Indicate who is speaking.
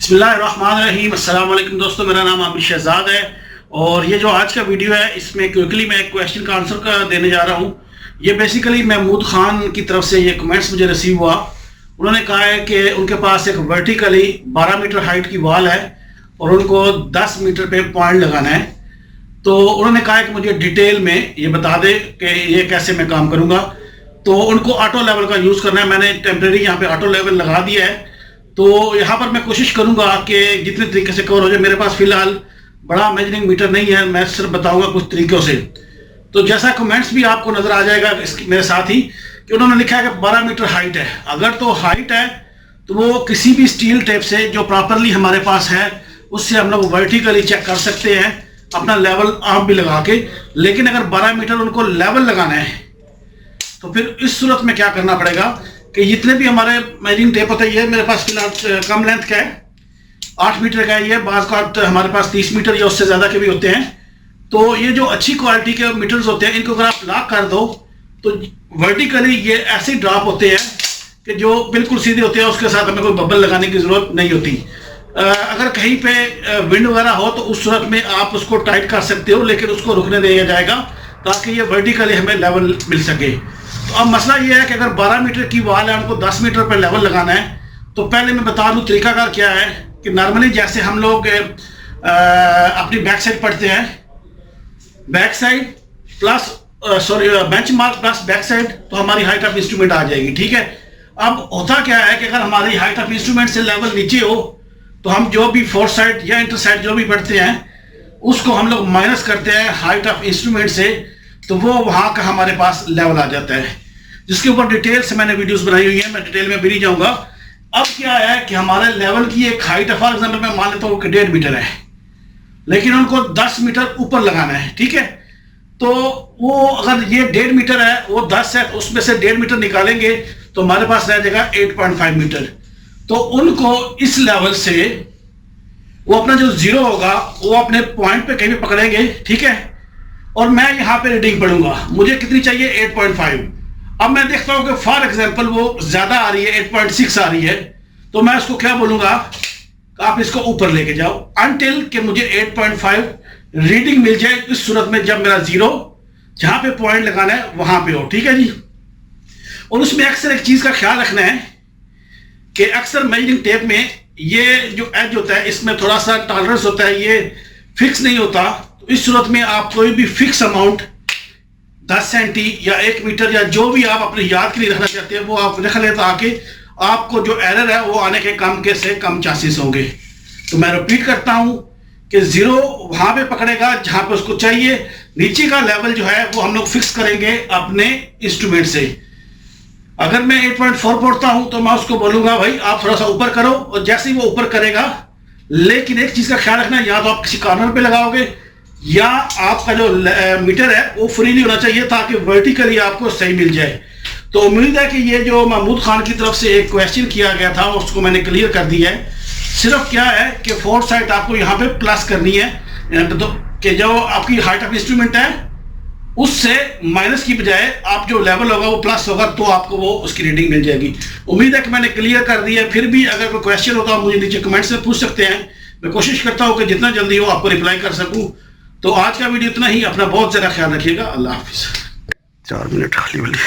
Speaker 1: बिस्मिल्लाहिर्रहमानिर्रहीम। अस्सलाम वालेकुम दोस्तों, मेरा नाम आमिर शहजाद है और ये जो आज का वीडियो है इसमें क्विकली मैं एक क्वेश्चन का आंसर देने जा रहा हूँ। ये बेसिकली महमूद खान की तरफ से ये कमेंट्स मुझे रिसीव हुआ। उन्होंने कहा है कि उनके पास एक वर्टिकली 12 मीटर हाइट की वॉल है और उनको 10 मीटर पे पॉइंट लगाना है। तो उन्होंने कहा है कि मुझे डिटेल में ये बता दे कि ये कैसे मैं काम करूँगा। तो उनको ऑटो लेवल का यूज़ करना है। मैंने टेम्प्रेरी यहाँ पे ऑटो लेवल लगा दिया है। तो यहाँ पर मैं कोशिश करूँगा कि जितने तरीके से कवर हो जाए। मेरे पास फ़िलहाल बड़ा मेजरिंग मीटर नहीं है, मैं सिर्फ बताऊँगा कुछ तरीक़ों से। तो जैसा कमेंट्स भी आपको नज़र आ जाएगा मेरे साथ ही कि उन्होंने लिखा है कि 12 मीटर हाइट है। अगर तो हाइट है तो वो किसी भी स्टील टेप से जो प्रॉपरली हमारे पास है उससे हम लोग वर्टिकली चेक कर सकते हैं अपना लेवल आप भी लगा के। लेकिन अगर 12 मीटर उनको लेवल लगाना है तो फिर इस सूरत में क्या करना पड़ेगा कि जितने भी हमारे मेजरिंग टेप होता है, ये मेरे पास फिलहाल कम लेंथ का है, 8 मीटर का है। ये बाज़ का हमारे पास 30 मीटर या उससे ज़्यादा के भी होते हैं। तो ये जो अच्छी क्वालिटी के मीटर्स होते हैं इनको अगर आप लॉक कर दो तो वर्टिकली ये ऐसे ड्रॉप होते हैं कि जो बिल्कुल सीधे होते हैं, उसके साथ हमें कोई बबल लगाने की ज़रूरत नहीं होती। अगर कहीं पे विंड वगैरह हो तो उस सूरत में आप उसको टाइट कर सकते हो, लेकिन उसको रुकने दिया जाएगा ताकि ये वर्टिकली हमें लेवल मिल सके। तो अब मसला ये है कि अगर 12 मीटर की वॉल है, उनको 10 मीटर पर लेवल लगाना है। तो पहले मैं बता दूं तरीकाकार क्या है कि नॉर्मली जैसे हम लोग अपनी बैक साइड पढ़ते हैं, back side plus bench mark plus back side, तो हमारी हाइट ऑफ इंस्ट्रूमेंट आ जाएगी। ठीक है। अब होता क्या है कि अगर हमारी हाइट ऑफ इंस्ट्रूमेंट से लेवल नीचे हो तो हम जो भी फोर्थ साइड या इंटर साइड जो भी पढ़ते हैं उसको हम लोग माइनस करते हैं हाइट ऑफ इंस्ट्रूमेंट से, तो वो वहाँ का हमारे पास लेवल आ जाता है, जिसके ऊपर डिटेल से मैंने वीडियोस बनाई हुई है। मैं डिटेल में भी नहीं जाऊँगा। अब क्या है कि हमारे लेवल की एक हाइट है, फॉर एग्जाम्पल मैं मान लेता हूँ कि 1.5 मीटर है, लेकिन उनको 10 मीटर ऊपर लगाना है। ठीक है। तो वो अगर ये 1.5 मीटर है, वो 10 है, तो उसमें से 1.5 मीटर निकालेंगे तो हमारे पास रह जाएगा 8.5 मीटर। तो उनको इस लेवल से वो अपना जो जीरो होगा वो अपने पॉइंट पे कहीं भी पकड़ेंगे। ठीक है। और मैं यहाँ पे रीडिंग पढ़ूंगा, मुझे कितनी चाहिए 8.5। अब मैं देखता हूँ कि फॉर एग्जांपल वो ज़्यादा आ रही है, 8.6 आ रही है, तो मैं उसको क्या बोलूँगा कि आप इसको ऊपर लेके जाओ अनटिल कि मुझे 8.5 रीडिंग मिल जाए। इस सूरत में जब मेरा जीरो जहाँ पे पॉइंट लगाना है वहाँ पे हो। ठीक है जी। और उसमें अक्सर एक चीज़ का ख्याल रखना है कि अक्सर मेजरिंग टेप में ये जो एज होता है इसमें थोड़ा सा टॉलरेंस होता है, ये फिक्स नहीं होता। तो इस सूरत में आप कोई भी फिक्स अमाउंट 10 सेंटी या 1 मीटर या जो भी आप अपनी याद के लिए रखना चाहते हैं वो आप रख लें, ताकि आपको जो एरर है वो आने के कम के से कम चांसेस होंगे। तो मैं रिपीट करता हूँ कि जीरो वहाँ पे पकड़ेगा जहाँ पे उसको चाहिए, नीचे का लेवल जो है वो हम लोग फिक्स करेंगे अपने इंस्ट्रूमेंट से। अगर मैं 8.4 पढ़ता हूँ तो मैं उसको बोलूँगा भाई आप थोड़ा सा ऊपर करो, और जैसे ही वो ऊपर करेगा, लेकिन एक चीज़ का ख्याल रखना, या तो आप किसी कॉर्नर पे लगाओगे या आपका जो मीटर है वो फ्रीली होना चाहिए ताकि वर्टिकली आपको सही मिल जाए। तो उम्मीद है कि ये जो महमूद खान की तरफ से एक क्वेश्चन किया गया था उसको मैंने क्लियर कर दिया है। सिर्फ क्या है कि फोर्थ साइड आपको यहाँ पे प्लस करनी है, तो कि जो आपकी हाइट ऑफ इंस्ट्रूमेंट है उससे माइनस की बजाय आप जो लेवल होगा वो प्लस होगा, तो आपको वो उसकी रीडिंग मिल जाएगी। उम्मीद है कि मैंने क्लियर कर दिया है। फिर भी अगर कोई क्वेश्चन हो तो आप मुझे नीचे कमेंट्स में पूछ सकते हैं। मैं कोशिश करता हूँ कि जितना जल्दी हो आपको रिप्लाई कर सकूँ। तो आज का वीडियो इतना ही। अपना बहुत ज़्यादा ख्याल रखिएगा। अल्लाह हाफिज़।
Speaker 2: 4 मिनट खाली वाली।